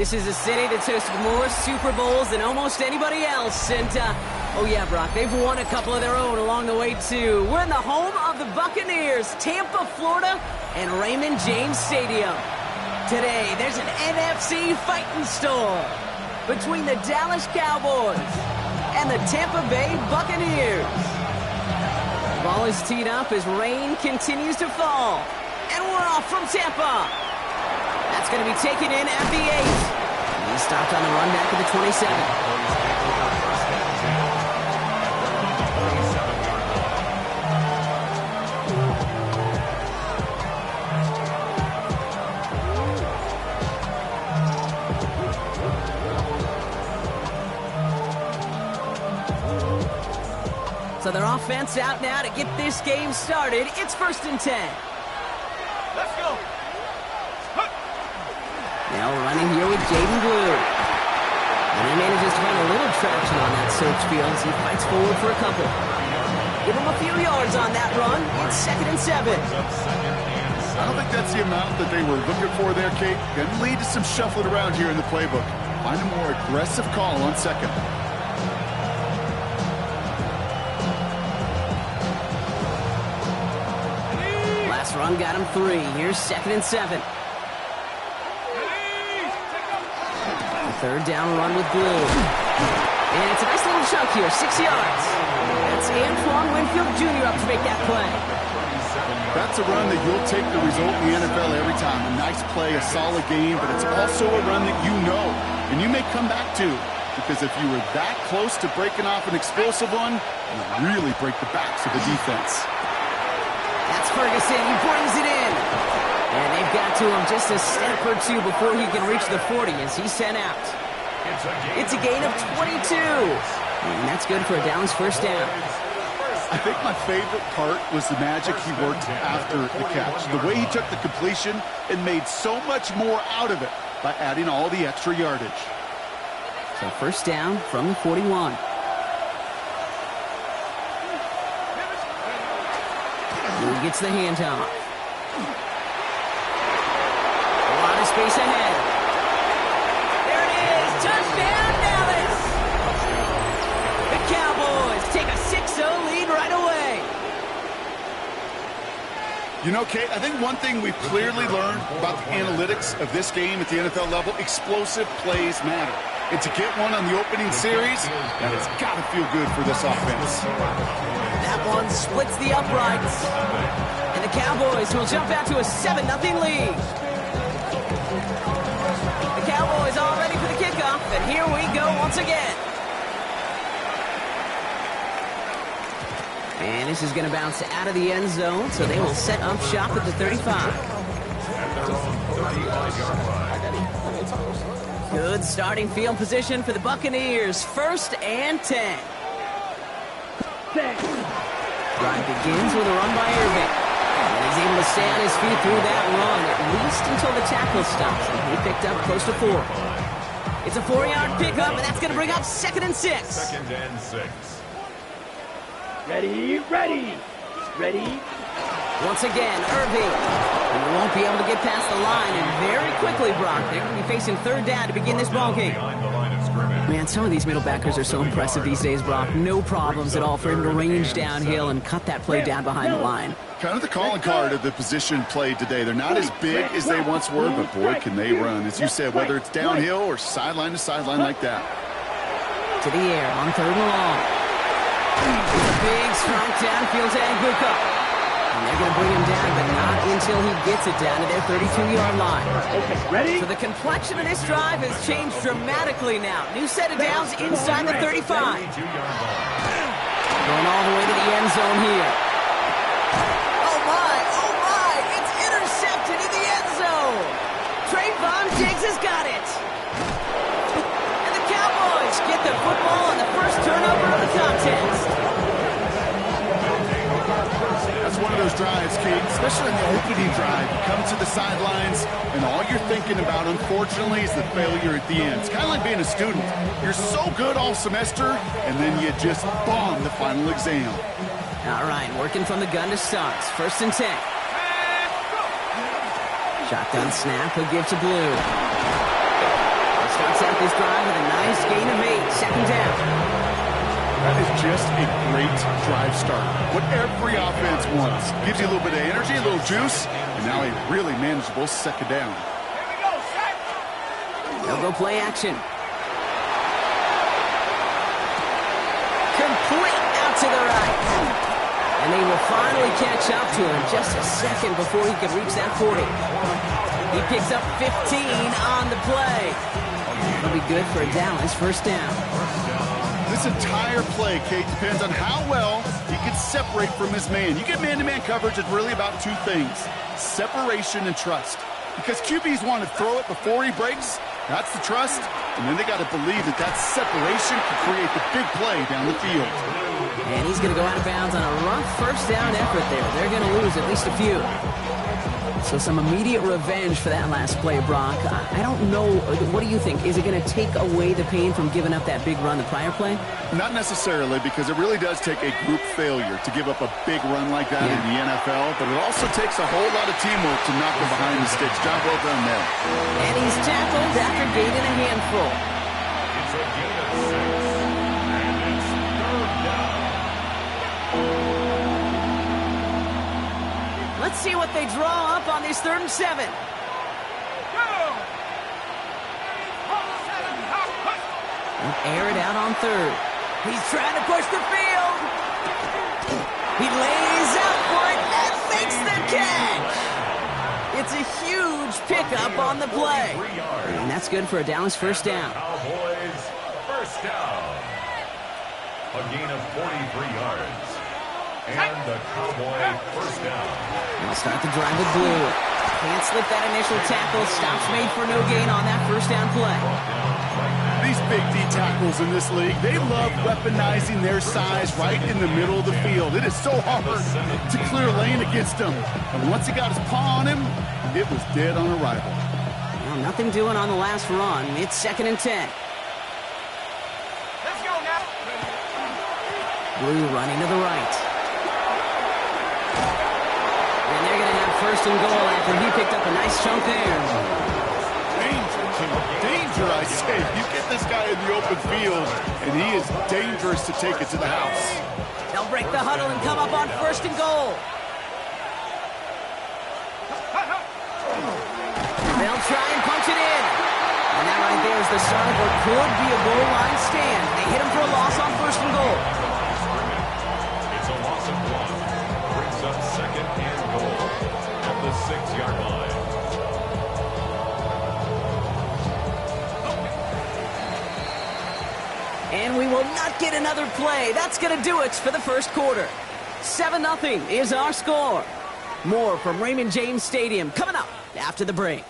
This is a city that's hosted more Super Bowls than almost anybody else. And, oh yeah, Brock, they've won a couple of their own along the way, too. We're in the home of the Buccaneers, Tampa, Florida, and Raymond James Stadium. Today, there's an NFC fighting storm between the Dallas Cowboys and the Tampa Bay Buccaneers. The ball is teed up as rain continues to fall. And we're off from Tampa. That's going to be taken in at the 8. He stopped on the run back at the 27. So their offense out now to get this game started. It's 1st and 10. Let's go. Now running here with Jaden Blue. And he manages to find a little traction on that search field as he fights forward for a couple. Give him a few yards on that run. It's 2nd and 7. I don't think that's the amount that they were looking for there, Kate. Going to lead to some shuffling around here in the playbook. Find a more aggressive call on 2nd. Last run got him 3. Here's 2nd and 7. Third down run with Blue. And it's a nice little chunk here, 6 yards. That's Antoine Winfield Jr. up to make that play. That's a run that you'll take the result in the NFL every time. A nice play, a solid game, but it's also a run that you know and you may come back to, because if you were that close to breaking off an explosive one, you really break the backs of the defense. That's Ferguson. He brings it in. And they've got to him just a step or two before he can reach the 40 as he's sent out. It's a gain of 22. And that's good for a Downs first down. I think my favorite part was the magic he worked after the catch. The way he took the completion and made so much more out of it by adding all the extra yardage. So first down from the 41. He gets the handoff. Space ahead. There it is. Touchdown, Dallas. The Cowboys take a 6-0 lead right away. You know, Kate, I think one thing we've clearly learned about the analytics of this game at the NFL level, explosive plays matter. And to get one on the opening series, that has got to feel good for this offense. That one splits the uprights. And the Cowboys will jump out to a 7-0 lead. The Cowboys all ready for the kickoff, and here we go once again. And this is going to bounce out of the end zone, so they will set up shop at the 35. Good starting field position for the Buccaneers. 1st and 10. Drive begins with a run by Irving. And he's able to stay on his feet through that run, at least until the tackle stops. And he picked up close to 4. It's a 4-yard pickup, and that's going to bring up 2nd and 6. 2nd and 6. Ready. Once again, Irving. And he won't be able to get past the line, and very quickly, Brock, they're going to be facing 3rd down to begin this ballgame. Man, some of these middle backers are so impressive these days, Brock. No problems at all for him to range downhill and cut that play down behind the line. Kind of the calling card of the position played today. They're not as big as they once were, but boy, can they run. As you said, whether it's downhill or sideline to sideline like that. To the air on 3rd and long. It's a big, strong downfield to Anguka. And they're going to bring him down, but not until he gets it down to their 32-yard line. Okay, ready? So the complexion of this drive has changed dramatically now. New set of downs inside the 35. Going all the way to the end zone here. Oh my, it's intercepted in the end zone. Trayvon Diggs has got it. And the Cowboys get the football on the first turnover of the contest. That's one of those drives, Kate, especially in the opening drive. You come to the sidelines, and all you're thinking about, unfortunately, is the failure at the end. It's kind of like being a student. You're so good all semester, and then you just bomb the final exam. All right, working from the gun to start. 1st and 10. Shotgun snap, he'll give to Blue. Starts out this drive with a nice gain of 8. Second down. That is just a great drive start. What every offense wants. Gives you a little bit of energy, a little juice, and now a really manageable second down. They'll go play action. Complete out to the right. And they will finally catch up to him just a second before he can reach that 40. He picks up 15 on the play. It'll be good for a Dallas first down. This entire play, Kate, depends on how well he can separate from his man. You get man-to-man coverage, it's really about two things: separation and trust. Because QBs want to throw it before he breaks. That's the trust. And then they got to believe that that separation can create the big play down the field. And he's going to go out of bounds on a rough first down effort there. They're going to lose at least a few. So some immediate revenge for that last play, Brock. I don't know. What do you think? Is it going to take away the pain from giving up that big run the prior play? Not necessarily, because it really does take a group failure to give up a big run like that in the NFL. But it also takes a whole lot of teamwork to knock them behind the sticks. Job well done there. And he's tackled after gaining a handful. It's a gain of 6. And it's third down. Let's see what they draw up on this 3rd and 7. They'll air it out on 3rd. He's trying to push the field. He lays out for it and makes the catch. It's a huge pickup on the play. And that's good for a Dallas first down. Cowboys first down. A gain of 43 yards. And the Cowboy first down. They'll start the drive with blue. Can't slip that initial tackle. Stops made for no gain on that first down play. These big D tackles in this league, they love weaponizing their size right in the middle of the field. It is so hard to clear lane against him. And once he got his paw on him, it was dead on arrival. Well, nothing doing on the last run. It's 2nd and 10. Let's go now. Blue running to the right. And they're going to have 1st and goal after he picked up a nice chunk there. Danger, I say. You get this guy in the open field, and he is dangerous to take it to the house. They'll break the huddle and come up on 1st and goal. They'll try and punch it in. And that right there is the start of what could be a goal line stand. They hit him for a loss on 1st and goal. It's a loss of 1. Brings up 2nd and goal at the 6-yard line. And we will not get another play. That's going to do it for the first quarter. 7-0 is our score. More from Raymond James Stadium coming up after the break.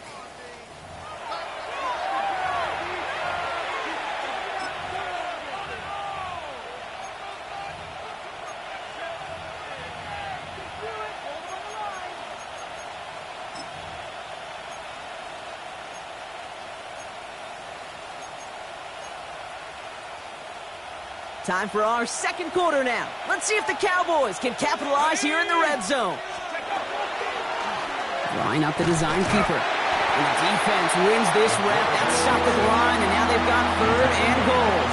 Time for our second quarter now. Let's see if the Cowboys can capitalize here in the red zone. Line up the design keeper. And the defense wins this rep. That's stopped at the line, and now they've got 3rd and goal.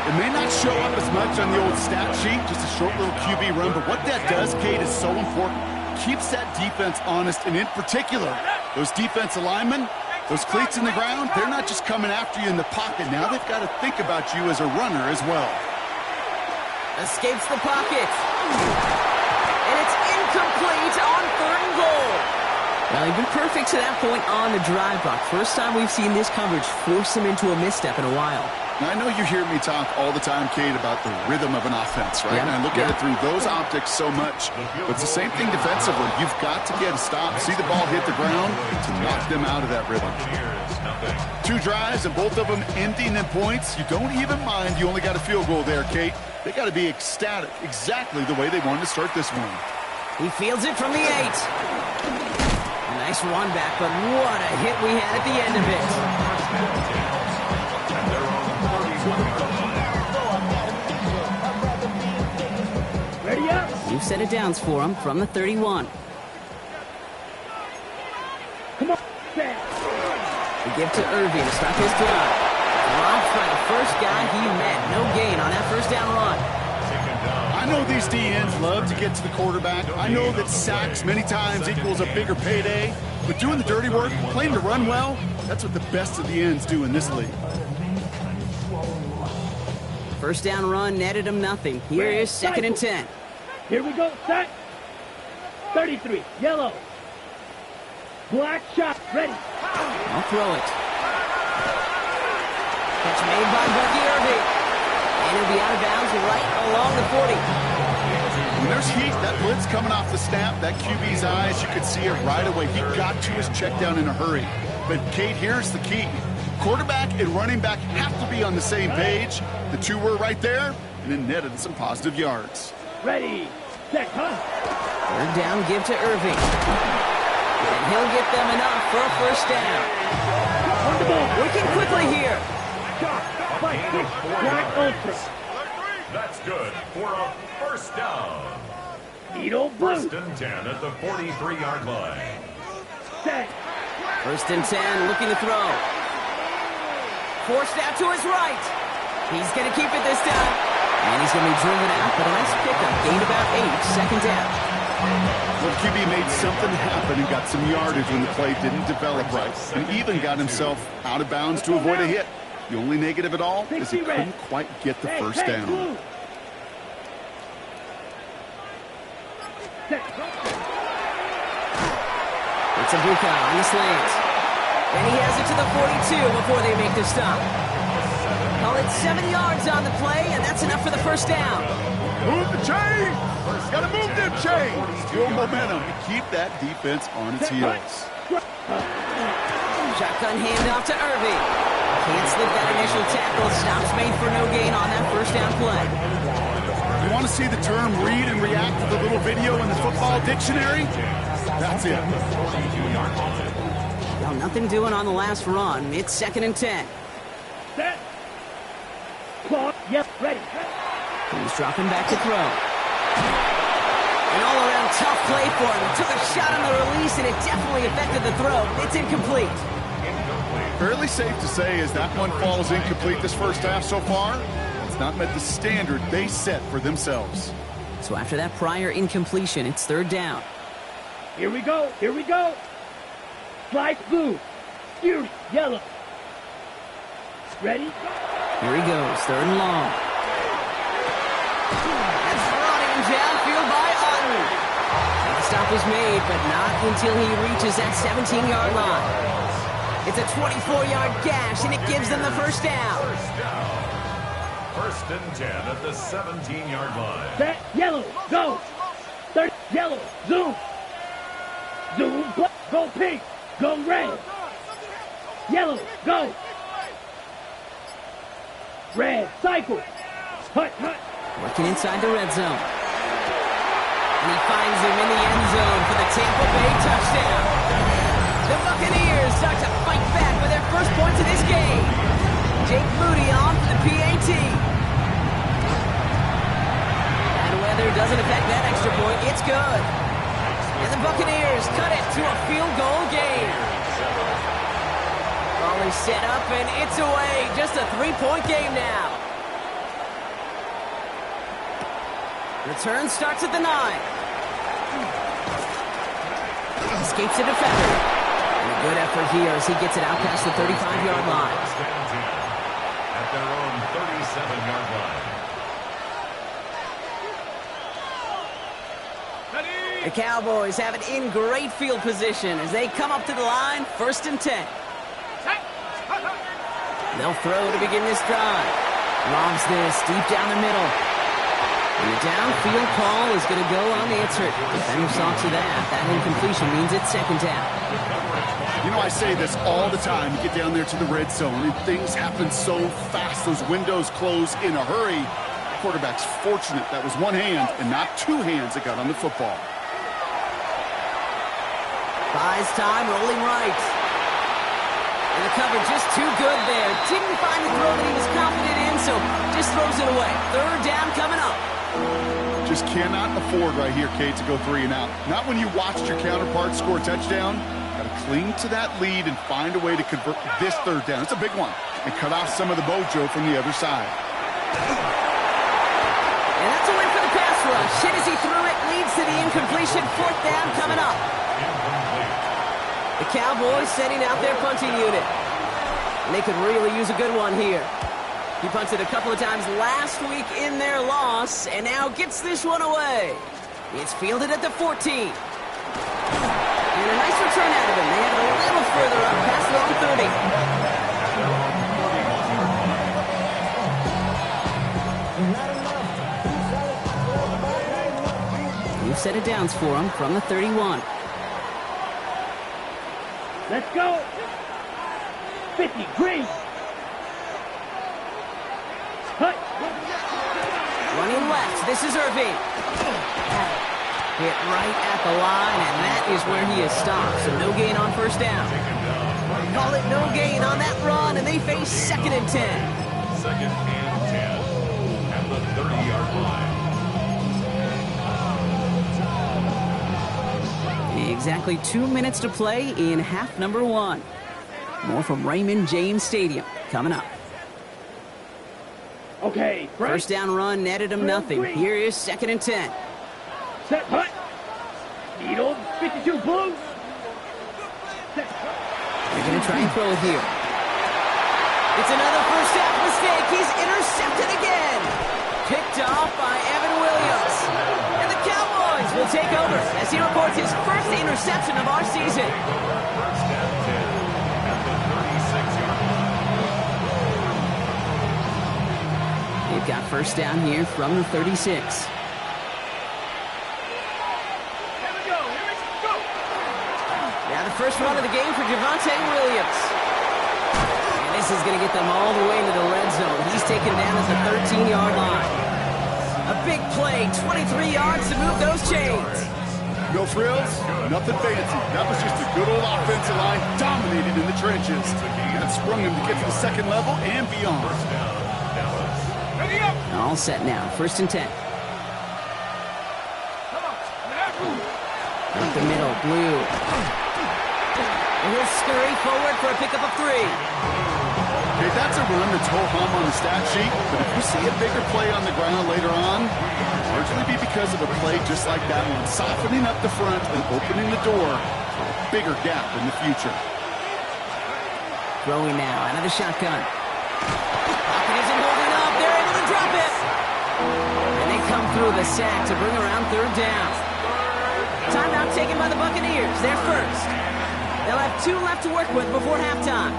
It may not show up as much on the old stat sheet, just a short little QB run, but what that does, Kate, is so important. Keeps that defense honest, and in particular, those defensive linemen, those cleats in the ground, they're not just coming after you in the pocket. Now they've got to think about you as a runner as well. Escapes the pocket. And it's incomplete on 3rd and goal. Well, he's been perfect to that point on the drive, Brock. First time we've seen this coverage force him into a misstep in a while. Now, I know you hear me talk all the time, Kate, about the rhythm of an offense, right? Yeah. And I look at it through those optics so much. But it's the same thing defensively. You've got to get a stop, see the ball hit the ground to knock them out of that rhythm. 2 drives, and both of them ending in points. You don't even mind you only got a field goal there, Kate. They got to be ecstatic, exactly the way they wanted to start this one. He fields it from the 8. A nice run back, but what a hit we had at the end of it. Ready up. You've set it downs for him from the 31. Come on. The give to Irving to start his drive. Blocked by the first guy he met. No gain on that first down run. I know these DNs love to get to the quarterback. I know that sacks many times equals a bigger payday. But doing the dirty work, playing to run well, that's what the best of the ends do in this league. First down run netted him nothing. Here is 2nd and 10. Here we go, set. 33, yellow. Black shot, ready. I'll throw it. Catch made by Bucky Irving. And he'll be out of bounds right along the 40. When there's heat, that blitz coming off the snap, that QB's eyes, you could see it right away. He got to his check down in a hurry. But, Kate, here's the key. Quarterback and running back have to be on the same page. The two were right there, and it netted some positive yards. Ready, set, huh? 3rd down, give to Irving. And he'll get them enough for a first down. On the ball. Working quickly here. Black ultra. That's good for a first down. Needle blue. 1st and 10 at the 43-yard line. Set. 1st and 10, looking to throw. Forced out to his right. He's going to keep it this time. And he's going to be driven out, but a nice pickup. Gained about 8, 2nd down. Well, QB made something happen and got some yardage when the play didn't develop right. And even got himself out of bounds to avoid a hit. The only negative at all is he couldn't quite get the first down. It's a Buka on the slant. And he has it to the 42 before they make the stop. Call it 7 yards on the play, and that's enough for the first down. Move the chain! Gotta move them chains! Build momentum to keep that defense on its heels. Shotgun handoff to Irving. Can't slip that initial tackle. Stops made for no gain on that first down play. You want to see the term read and react to the little video in the football dictionary? That's it. Well, nothing doing on the last run. It's 2nd and 10. Set. Clock. Yep, ready. He's dropping back to throw. An all-around tough play for him. He took a shot on the release, and it definitely affected the throw. It's incomplete. Fairly safe to say as that one falls incomplete this first half so far, it's not met the standard they set for themselves. So after that prior incompletion, it's 3rd down. Here we go, here we go. Slice blue. Fury, yellow. Ready? Here he goes, 3rd and long. That's brought in downfield by Otten. And the stop is made, but not until he reaches that 17-yard line. It's a 24-yard gash, and it gives them the first down. 1st and 10 at the 17-yard line. Set, yellow, go. 30, yellow, zoom. Zoom, go pink, go red. Yellow, go. Red, cycle. Hut, hut. Working inside the red zone. And he finds him in the end zone for the Tampa Bay touchdown. The Buccaneers start to fight back with their first points of this game. Jake Moody on for the PAT. Bad weather doesn't affect that extra point. It's good. And the Buccaneers cut it to a field goal game. Ball is set up, and it's away. Just a 3-point game now. Return starts at the 9. Escapes the defender. And a good effort here as he gets it out past the 35-yard line. At their own 37-yard line. The Cowboys have it in great field position as they come up to the line, 1st and 10. They'll throw to begin this drive. Lobs this deep down the middle. And the downfield call is going to go unanswered. Defender saw to that. That incompletion means it's 2nd down. You know, I say this all the time. You get down there to the red zone, and things happen so fast. Those windows close in a hurry. The quarterback's fortunate that was one hand and not two hands that got on the football. Buys time, rolling right. And the cover just too good there. Didn't find the throw that he was confident in, so just throws it away. 3rd down coming up. Just cannot afford right here, Kate, to go 3 and out. Not when you watched your counterpart score a touchdown. Got to cling to that lead and find a way to convert this third down. It's a big one. And cut off some of the mojo from the other side. And that's a win for the pass rush. Hit as he threw it, leads to the incompletion. Fourth down coming up. The Cowboys sending out their punting unit. And they could really use a good one here. He punted a couple of times last week in their loss, and now gets this one away. It's fielded at the 14. And a nice return out of him. They have it a little further up, past their own 30. New set of downs for him from the 31. Let's go. 50, green. Cut. Running left, this is Irving. Hit right at the line, and that is where he is stopped. So no gain on first down. Call it no gain on that run, and they face 2nd and 10. 2nd and 10 at the 30-yard line. Exactly 2 minutes to play in half number 1. More from Raymond James Stadium coming up. Okay, first down run netted him nothing. Here is 2nd and 10. Set, hut. Needle, 52 blue. Set, They're going to try and throw it here. It's another first half mistake. He's intercepted again. Picked off by Evan Williams. And the Cowboys will take over as he reports his first interception of our season. First and 10 at the 36-yard line. They've got first down here from the 36. First run of the game for Javonte Williams. And this is going to get them all the way into the red zone. He's taken down at the 13-yard line. A big play, 23 yards to move those chains. No frills, nothing fancy. That was just a good old offensive line, dominated in the trenches. That sprung him to get to the 2nd level and beyond. All set now, 1st and 10. Up the middle, Blue. And he'll scurry forward for a pickup of 3. Okay, that's a run that's ho-hum on the stat sheet, but if you see a bigger play on the ground later on, it'll largely be because of a play just like that one, softening up the front and opening the door for a bigger gap in the future. Throwing now, out of the shotgun. Pocket isn't holding up. They're able to drop it. And they come through the sack to bring around 3rd down. Timeout taken by the Buccaneers. They're first. They'll have 2 left to work with before halftime.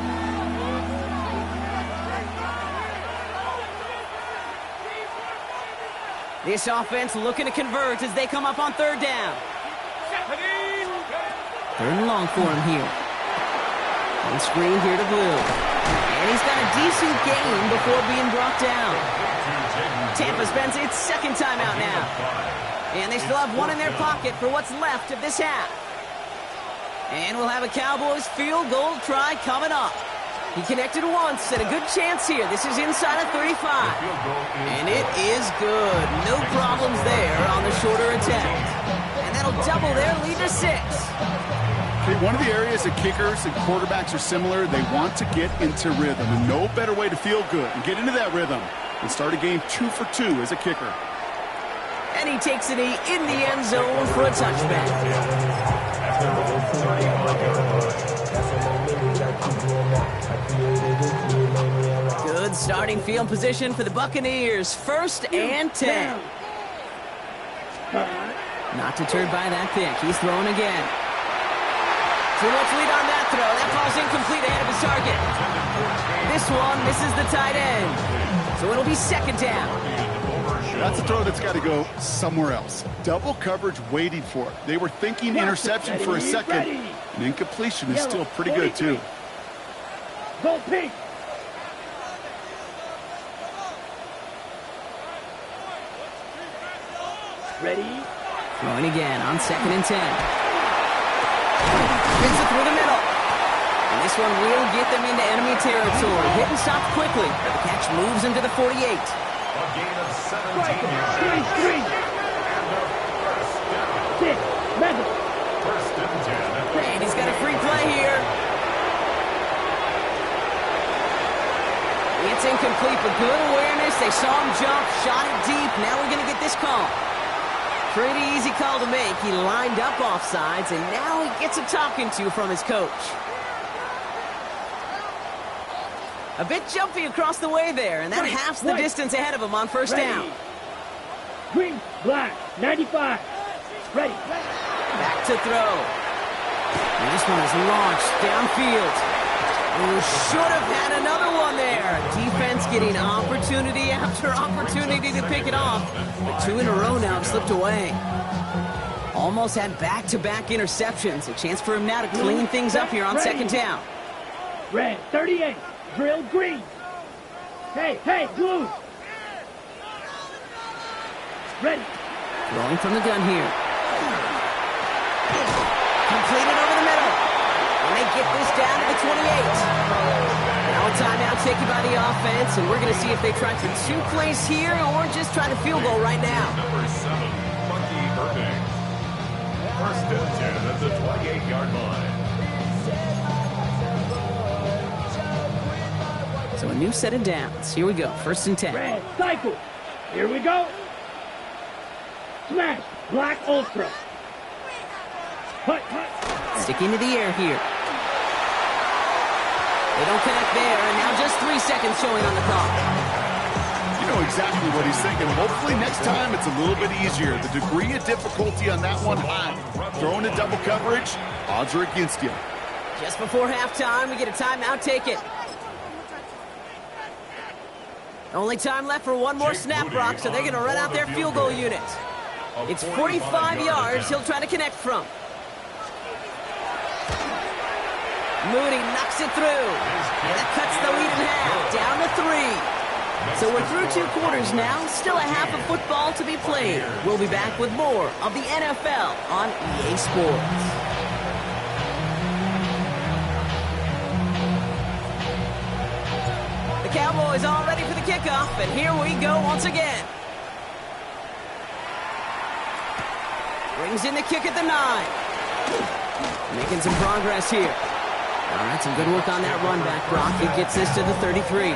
This offense looking to convert as they come up on 3rd down. 3rd and long for him here. On screen here to Blue. And he's got a decent gain before being brought down. Tampa spends its 2nd timeout now. And they still have 1 in their pocket for what's left of this half. And we'll have a Cowboys field goal try coming up. He connected once and a good chance here. This is inside of 35. And it is good. No problems there on the shorter attempt. And that'll double their lead to 6. Okay, one of the areas that kickers and quarterbacks are similar, they want to get into rhythm. And no better way to feel good and get into that rhythm than start a game 2 for 2 as a kicker. And he takes it in the end zone for a touchback. Good starting field position for the Buccaneers. 1st and 10. Not deterred by that pick. He's throwing again. Too much lead on that throw. That ball's incomplete ahead of his target. This one misses the tight end. So it'll be 2nd down. That's a throw that's got to go somewhere else. Double coverage waiting for it. They were thinking interception for a second. And incompletion is still pretty good, too. Go pink. Ready? Throwing again on 2nd and 10. Hits it through the middle. And this one will get them into enemy territory. Hit and stop quickly. The catch moves him to the 48. A gain of 17 yards. 3. And a first down. 6. Mega. First and 10. And he's got a a free play here. It's incomplete, but good awareness. They saw him jump, shot it deep. Now we're going to get this call. Pretty easy call to make. He lined up offsides, and now he gets a talking to from his coach. A bit jumpy across the way there, and that halves the distance ahead of him on first down. Green, black, 95. Ready. Back to throw. And this one is launched downfield. Ooh, should have had another one there. Defense getting opportunity after opportunity to pick it off. But 2 in a row now have slipped away. Almost had back-to-back interceptions. A chance for him now to clean things up here on second down. Red, 38. Drill green. Hey, blue. Ready. Throwing from the gun here. Completed over the middle. And they get this down to the 28. Now a timeout taken by the offense, and we're going to see if they try for 2 plays here or just try to field goal right now. Number 7, Bucky Irving. First and 10 at the 28-yard line. So a new set of downs. Here we go. First and 10. Red, cycle. Here we go. Smash. Black ultra. Hut. Sticking to the air here. They don't connect there, and now just 3 seconds showing on the clock. You know exactly what he's thinking. Hopefully next time it's a little bit easier. The degree of difficulty on that one high. Throwing a double coverage, odds are against you. Just before halftime, we get a timeout taken. Only time left for one more snap, Brock, so they're going to run out their field goal unit. It's 45 yards he'll try to connect from. Moody knocks it through. And that cuts the lead in half, down to 3. So we're through 2 quarters now, still a half of football to be played. We'll be back with more of the NFL on EA Sports. The Cowboys all ready for the kickoff, and here we go once again. Brings in the kick at the 9. Making some progress here. All right, some good work on that run back, Brock. He gets this to the 33.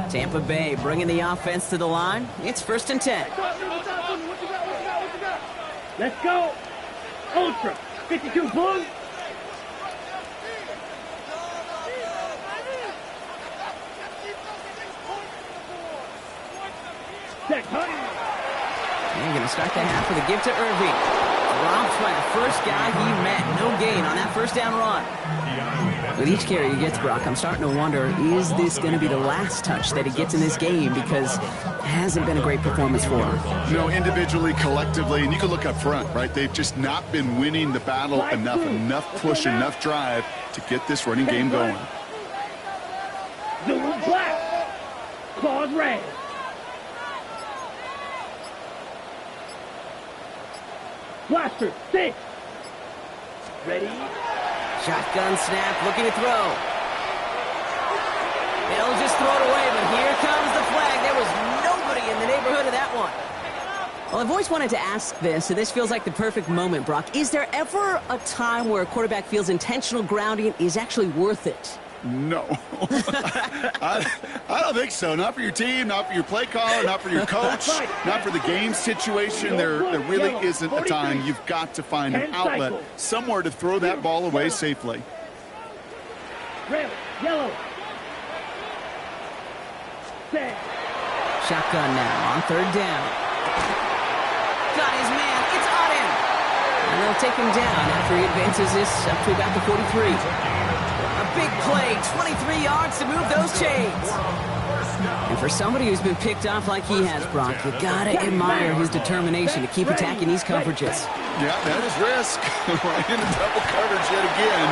Tampa Bay bringing the offense to the line. It's first and 10. Let's go. Ultra. 52 blue. They're going to start the half with a give to Irving. Dropped by the first guy he met. No gain on that first down run. With each carry he gets, Brock, I'm starting to wonder, is this going to be the last touch that he gets in this game? Because it hasn't been a great performance for him. You know, individually, collectively, and you can look up front, right? They've just not been winning the battle enough push, enough drive to get this running game going. Blue black. Claws red. Blaster, 6. Ready? Shotgun snap, looking to throw. They'll just throw it away, but here comes the flag. There was nobody in the neighborhood of that one. Well, I've always wanted to ask this, and this feels like the perfect moment, Brock. Is there ever a time where a quarterback feels intentional grounding is actually worth it? No. I don't think so. Not for your team, not for your play caller, not for your coach, not for the game situation. There really isn't a time. You've got to find an outlet, somewhere to throw that ball away safely. Red, yellow. Set. Shotgun now on third down. Got his man. It's on him. And they'll take him down after he advances this up to about the 43. A big play, 23 yards to move those chains. And for somebody who's been picked off like he has, Brock, you gotta admire his determination to keep attacking these coverages. Yeah, that is risk. Right into double coverage yet again.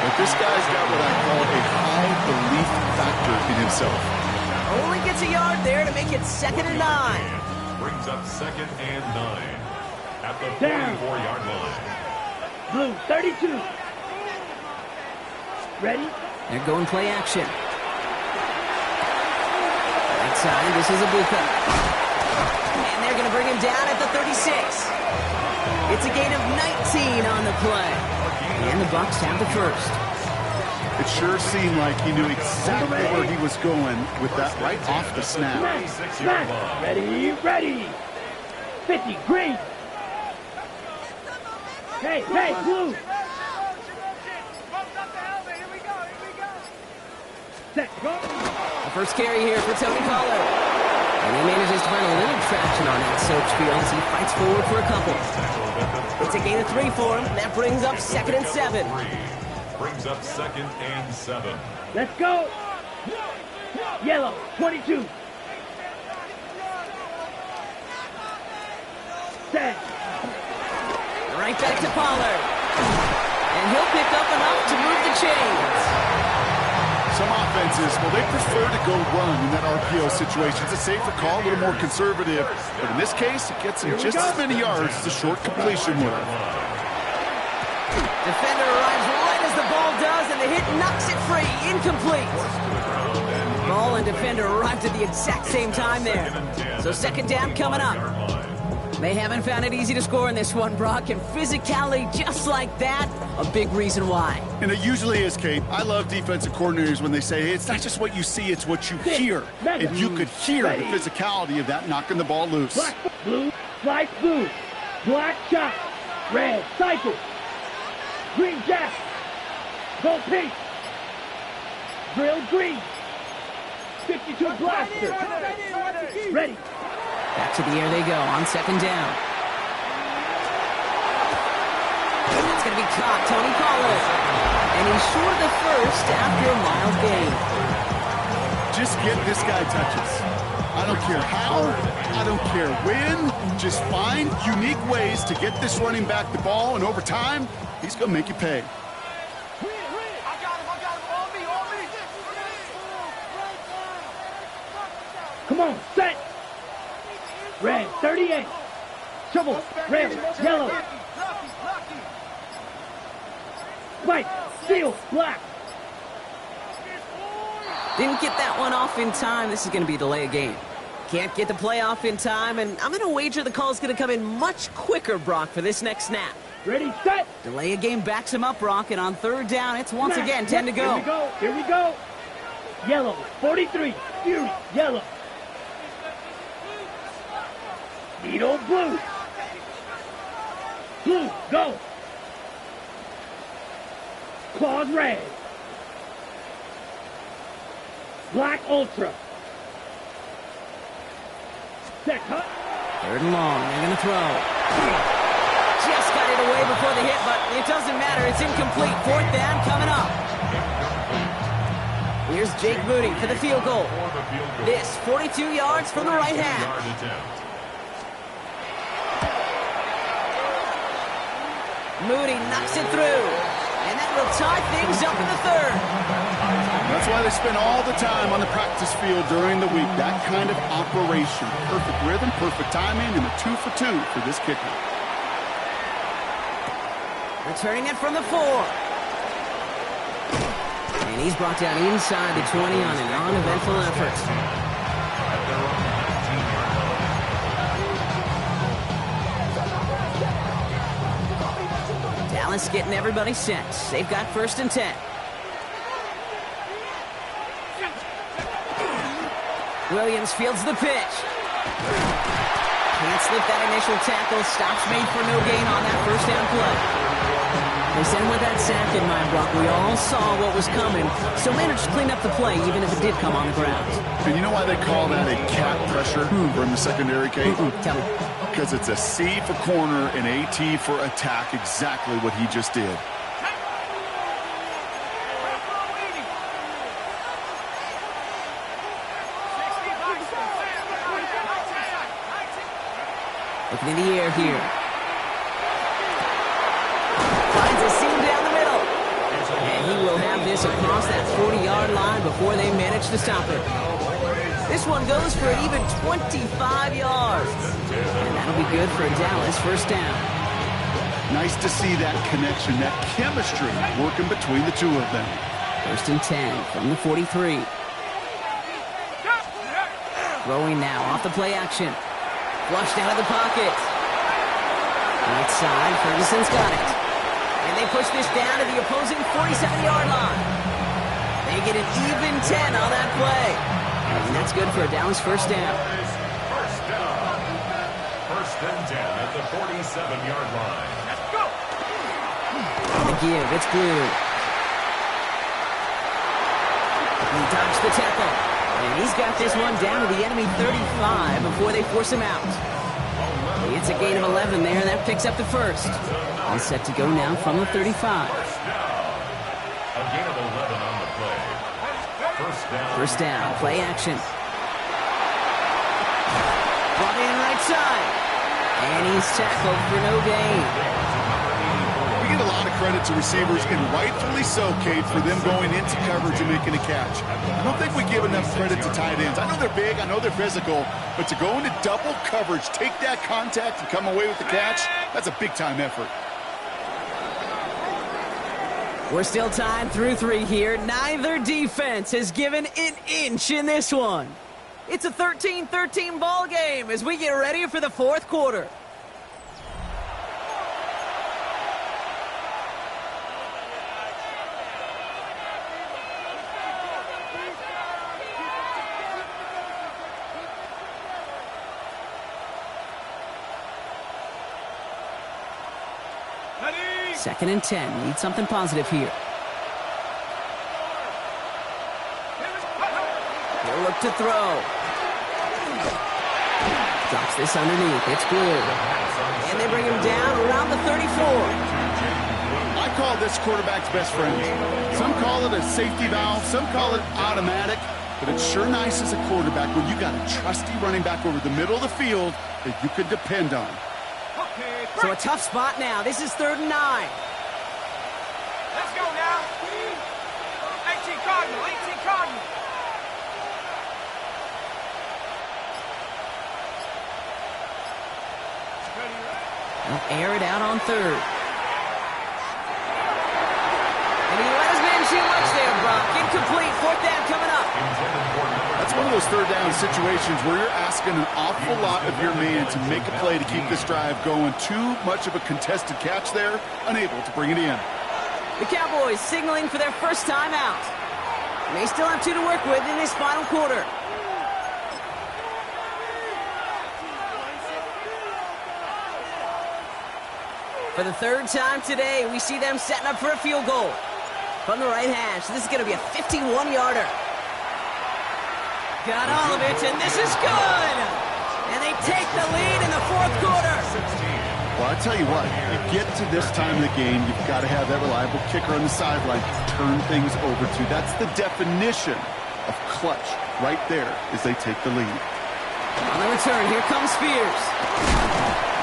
But this guy's got what I call a high belief factor in himself. Only gets a yard there to make it 2nd and 9. Brings up 2nd and 9 at the 44-yard line. Blue, 32. Ready? They're going play action. side. This is Ibuka. And they're going to bring him down at the 36. It's a gain of 19 on the play. And the Bucks have the first. It sure seemed like he knew exactly where he was going with that right off the snap. Smash. Ready, ready. 50, green. Hey, blue. Set, go. The first carry here for Tony Pollard. And he manages to find a little traction on that soaked field as he fights forward for a couple. It's a gain of 3 for him. That brings up 2nd and 7. Brings up 2nd and 7. Let's go. Yellow, 22. Set. Right back to Pollard. And he'll pick up enough to move the chains. Some offenses, well, they prefer to go run in that RPO situation. It's a safer call, a little more conservative. But in this case, it gets him just as many yards as a short completion would. Defender arrives right as the ball does, and the hit knocks it free. Incomplete. Ball and defender arrived at the exact same time there. So 2nd down coming up. They haven't found it easy to score in this one, Brock, and physicality just like that, a big reason why. And it usually is, Kate. I love defensive coordinators when they say, hey, it's not just what you see, it's what you hear. And you could hear the physicality of that knocking the ball loose. Black, blue, slice blue, black shot, red, cycle, green jack, gold pink, drill green, 52 blaster, ready. Back to the air they go on 2nd down. And it's going to be caught, Tony Pollard. And he's short of the first after a mild gain. Just get this guy touches. I don't care how, I don't care when. Just find unique ways to get this running back the ball, and over time, he's going to make you pay. Come on, set. Red, 38. Shovel, red, yellow. White, steel, black. Didn't get that one off in time. This is going to be a delay of game. Can't get the play off in time, and I'm going to wager the call is going to come in much quicker, Brock, for this next snap. Ready, set. Delay of game backs him up, Brock, and on 3rd down, it's once again 10 to go. Here we go. Yellow, 43. Fury, yellow. Needle, blue. Blue, go. Claws, red. Black, ultra. Set, cut. 3rd and long, they're going to throw. Just got it away before the hit, but it doesn't matter. It's incomplete. 4th down coming up. Here's Jake Moody for the field goal. This 42 yards from the right half. Moody knocks it through, and that will tie things up in the 3rd. That's why they spend all the time on the practice field during the week. That kind of operation. Perfect rhythm, perfect timing, and a 2 for 2 for this kicker. Returning it from the 4. And he's brought down inside the 20 on an uneventful effort. Dallas getting everybody set. They've got 1st and 10. Williams fields the pitch. Can't slip that initial tackle. Stops made for no gain on that 1st down play. They sent with that sack in mind, Brock. We all saw what was coming, so managed to clean up the play, even if it did come on the ground. And you know why they call that a cat pressure from the secondary, Kate? Tell me. Because it's a C for corner and AT for attack, exactly what he just did. Looking in the air here. Finds a seam down the middle. And he will have this across that 40-yard line before they manage to stop it. This one goes for an even 25 yards. And that'll be good for a Dallas 1st down. Nice to see that connection, that chemistry working between the two of them. 1st and 10 from the 43. Throwing now off the play action. Flushed out of the pocket. Right side, Ferguson's got it. And they push this down to the opposing 47-yard line. They get an even 10 on that play. And that's good for a Dallas first down. First down. First and 10 at the 47-yard line. Let's go. On the give, it's Blue. He dodged the tackle. And he's got this one down to the enemy 35 before they force him out. It's a gain of 11 there, and that picks up the first. He's set to go now from the 35. First down. A gain of 11 on the play. First down. First down, play action. Brought in right side. And he's tackled for no gain. We give a lot of credit to receivers, and rightfully so, Kate, for them going into coverage and making a catch. I don't think we give enough credit to tight ends. I know they're big, I know they're physical, but to go into double coverage, take that contact, and come away with the catch, that's a big-time effort. We're still tied through 3 here. Neither defense has given an inch in this one. It's a 13-13 ball game as we get ready for the fourth quarter. Second and 10. Need something positive here. He'll look to throw. Drops this underneath. It's Blue. And they bring him down around the 34. I call this quarterback's best friend. Some call it a safety valve. Some call it automatic. But it's sure nice as a quarterback when you got a trusty running back over the middle of the field that you can depend on. So a tough spot now. This is 3rd and 9. Let's go now. 18 Cardinal, 18 Cardinal. They'll air it out on 3rd. And he let his man shoot much there, Brock. Incomplete. 4th down coming up. That's one of those 3rd down situations where you're asking an awful lot of your man to make a play to keep this drive going. Too much of a contested catch there, unable to bring it in. The Cowboys signaling for their first time out. They still have 2 to work with in this final quarter. For the 3rd time today, we see them setting up for a field goal. From the right hash, this is going to be a 51-yarder. Got all of it, and this is good! And they take the lead in the 4th quarter. Well, I tell you what, you get to this time of the game, you've got to have that reliable kicker on the sideline to turn things over to. That's the definition of clutch right there as they take the lead. On the return, here comes Spears.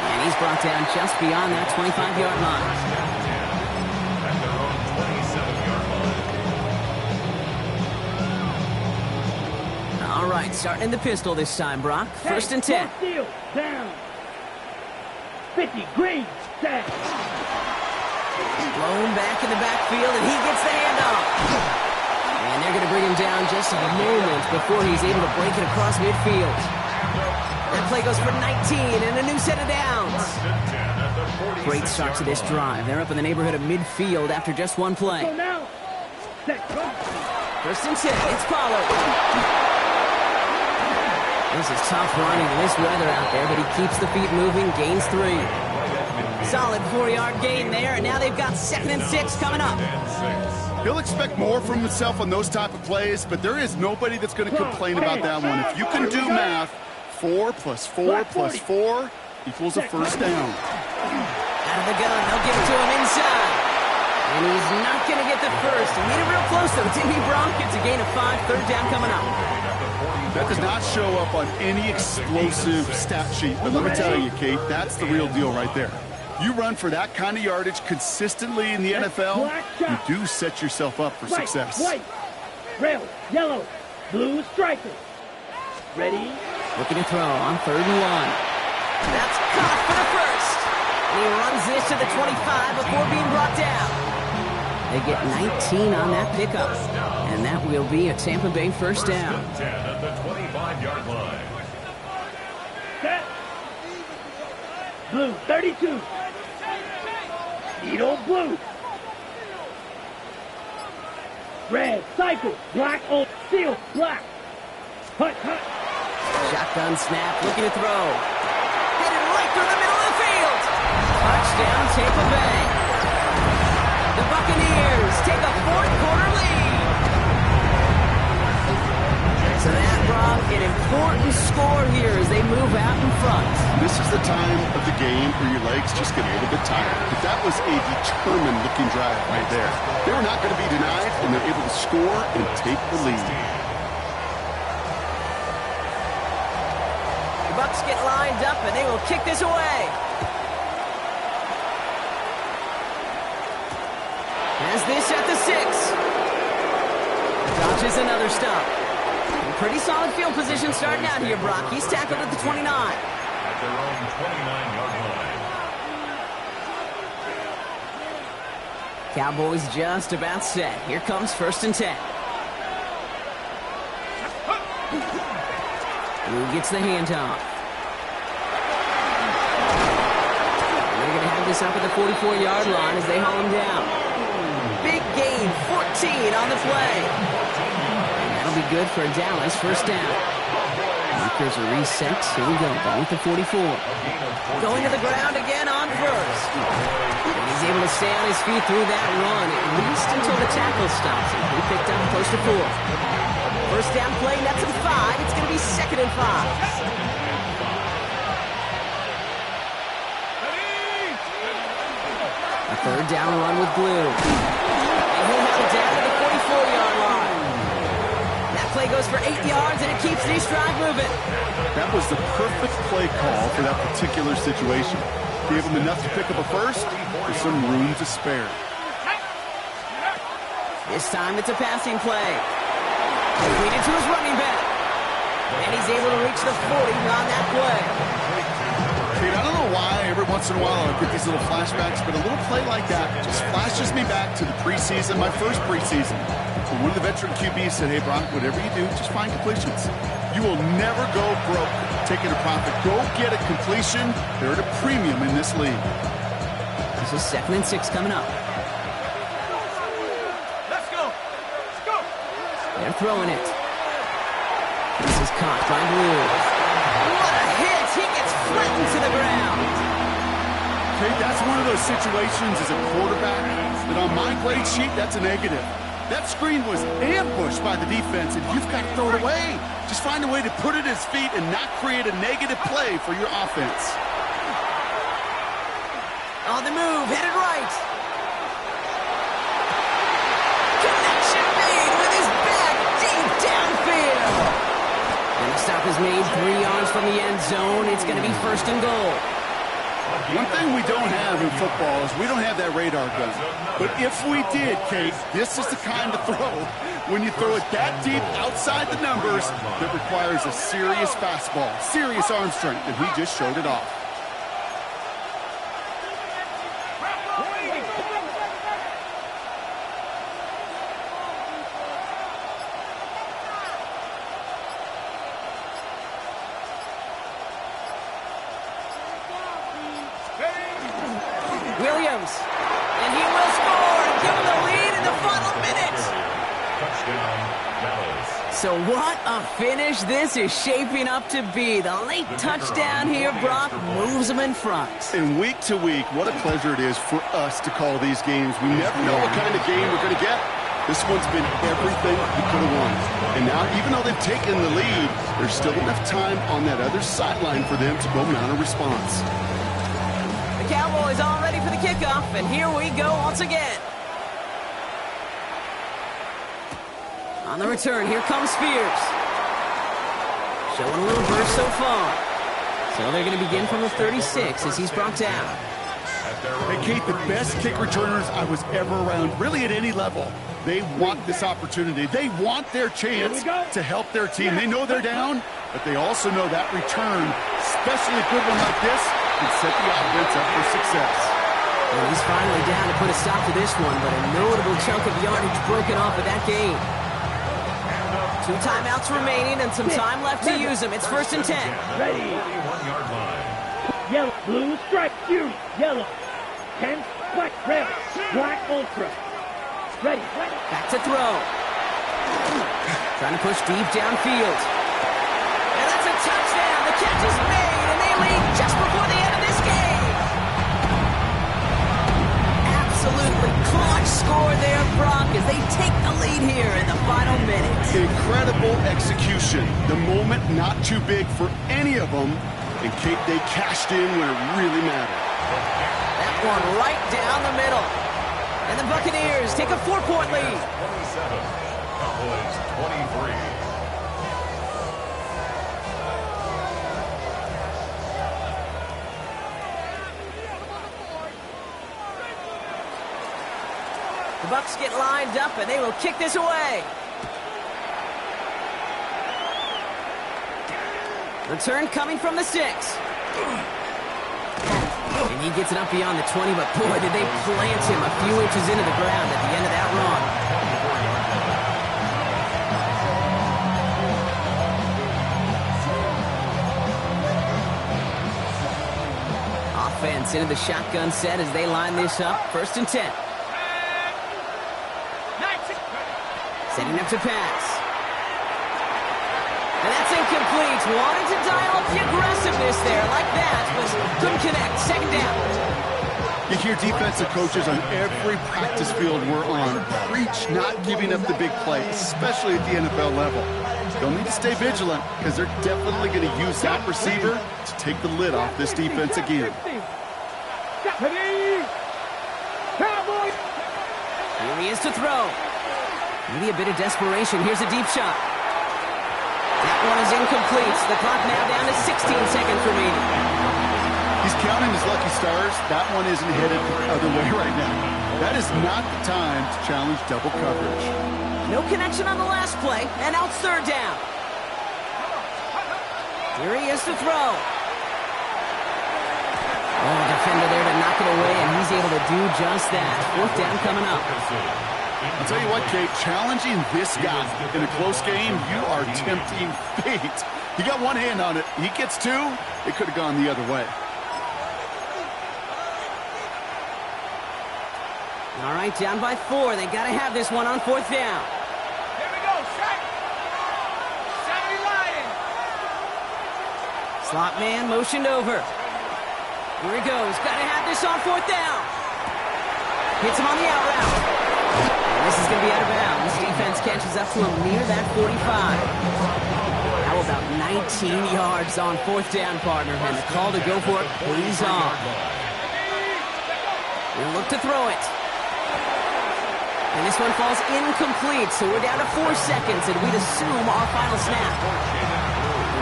And he's brought down just beyond that 25-yard line. All right, starting in the pistol this time, Brock. 1st and 10. Steal, down. 50, green, set. Blown back in the backfield, and he gets the handoff. And they're going to bring him down just a moment before he's able to break it across midfield. That play goes for 19 and a new set of downs. Great start to this drive. They're up in the neighborhood of midfield after just one play. Go now. Set, go. 1st and 10. It's Pollard. This is tough running in this weather out there, but he keeps the feet moving, gains 3. Solid 4-yard gain there, and now they've got 2nd and 6 coming up. He'll expect more from himself on those type of plays, but there is nobody that's going to complain about that one. If you can do math, 4 plus 4 plus 4 equals a first down. Out of the gun, they'll give it to him inside. And he's not going to get the first. He made it real close, though. Didn't he, Bronk? It's a gain of 5, 3rd down coming up. That does not show up on any explosive stat sheet, but let me tell you, Kate, that's the real deal right there. You run for that kind of yardage consistently in the NFL, you do set yourself up for success. White, red, yellow, blue striker. Ready? Looking to throw on 3rd and 1. That's caught for the first. And he runs this to the 25 before being brought down. They get 19 on that pickup. And that will be a Tampa Bay first down. 10 at the 25-yard line. Set. Blue, 32. Speed on blue. Red, cycle. Black on steel. Black. Hut, hut. Shotgun snap, looking to throw. Hit it right through the middle of the field. Touchdown, Tampa Bay. The Buccaneers take a fourth-quarter lead. So that, Brock, an important score here as they move out in front. This is the time of the game where your legs just get a little bit tired. But that was a determined-looking drive right there. They were not going to be denied, and they're able to score and take the lead. The Bucs get lined up, and they will kick this away. Has this at the 6. Dodges another stop. Pretty solid field position starting out here, Brock. He's tackled at the 29. At their own 29-yard line. Cowboys just about set. Here comes 1st and 10. Who gets the handoff? They're going to have this up at the 44-yard line as they haul him down. Big gain, 14 on the play. That'll be good for Dallas. 1st down. Markers are reset. Here we go. Down at the 44. Going to the ground again on 1st. And he's able to stay on his feet through that run, at least until the tackle stops him. He picked up close to 4. 1st down play, that's at 5. It's going to be 2nd and 5. A 3rd down run with Blue. And he'll have it down to the 44-yard line. Play goes for 8 yards, and it keeps this drive moving. That was the perfect play call for that particular situation. Gave him enough to pick up a 1st with some room to spare. This time it's a passing play. Completed to his running back. And he's able to reach the 40 on that play. Kate, I don't know why every once in a while I get these little flashbacks, but a little play like that just flashes me back to the preseason, my first preseason. One of the veteran QBs said, hey, Brock, whatever you do, just find completions. You will never go broke taking a profit. Go get a completion. They're at a premium in this league. This is 2nd and 6 coming up. Let's go. Let's go. They're throwing it. This is caught by Blue. What a hit. He gets flattened to the ground. Okay, that's one of those situations as a quarterback that on my grade sheet, that's a negative. That screen was ambushed by the defense, and you've got to throw it away. Just find a way to put it at his feet and not create a negative play for your offense. On the move, headed right. Connection made with his back deep downfield. And the stop is made 3 yards from the end zone. It's going to be 1st and goal. One thing we don't have in football is we don't have that radar gun. But if we did, Kate, this is the kind of throw when you throw it that deep outside the numbers that requires a serious fastball, serious arm strength, and he just showed it off. Williams, and he will score and give him the lead in the final minute. Touchdown, Dallas. So what a finish this is shaping up to be. The late touchdown here, Brock, moves them in front. And week to week, what a pleasure it is for us to call these games. We never know what kind of game we're going to get. This one's been everything we could have won. And now, even though they've taken the lead, there's still enough time on that other sideline for them to go mount a response. The Cowboys all ready for the kickoff, and here we go once again. On the return, here comes Spears. Showing a little burst so far. So they're going to begin from the 36 as he's brought down. Hey, Kate, the best kick returners I was ever around, really at any level. They want this opportunity. They want their chance to help their team. They know they're down, but they also know that return, especially a good one like this, can set the offense up for success. And he's finally down to put a stop to this one, but a notable chunk of yardage broken off of that game. 2 timeouts remaining and some time left to use them. It's 1st and 10. Ready. 41-yard Yellow. Blue stripe. Fury. Yellow. 10. Black. Red. Black Ultra. Ready. Back to throw. Trying to push deep downfield. And that's a touchdown. The catch is made, and they lead just before the end of this game. Absolutely clutch score there, Brock, as they take the lead here in the final minutes. Incredible execution. The moment not too big for any of them, and they cashed in when it really mattered. That one right down the middle. And the Buccaneers take a 4-point lead. 27, Cowboys 23. The Bucs get lined up, and they will kick this away. Return coming from the 6. And he gets it up beyond the 20, but boy, did they plant him a few inches into the ground at the end of that run. Offense into the shotgun set as they line this up. 1st and 10. Setting up to pass. And that's incomplete. Wanted to dial up the aggressiveness there like that, but couldn't connect. 2nd down. You hear defensive coaches on every practice field we're on preach not giving up the big play, especially at the NFL level. They'll need to stay vigilant because they're definitely going to use that receiver to take the lid off this defense again. Here he is to throw. Maybe a bit of desperation. Here's a deep shot. That one is incomplete. The clock now down to 16 seconds remaining. He's counting his lucky stars. That one isn't headed the other way right now. That is not the time to challenge double coverage. No connection on the last play, and now it's 3rd down. Here he is to throw. Oh, defender there to knock it away, and he's able to do just that. 4th down coming up. I'll tell you what, Kate, challenging this guy in a close game, you are tempting fate. He got one hand on it. He gets 2. It could have gone the other way. All right, down by 4. They got to have this one on 4th down. Here we go, shot. Shot Lion. Slot man motioned over. Here he goes. Got to have this on 4th down. Hits him on the out route. And this is going to be out of bounds. Defense catches up to him near that 45. How about 19 yards on 4th down, partner? And the call to go for it, please on. We'll look to throw it. And this one falls incomplete, so we're down to 4 seconds, and we'd assume our final snap.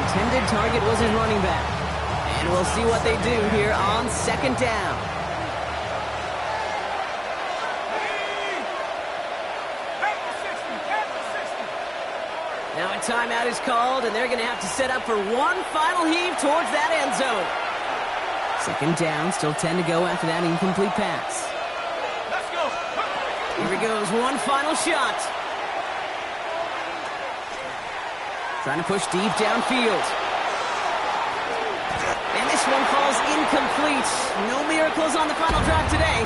Intended target was his running back. And we'll see what they do here on 2nd down. Now a timeout is called, and they're going to have to set up for one final heave towards that end zone. 2nd down, still 10 to go after that incomplete pass. Here he goes, one final shot. Trying to push deep downfield. And this one falls incomplete. No miracles on the final drive today.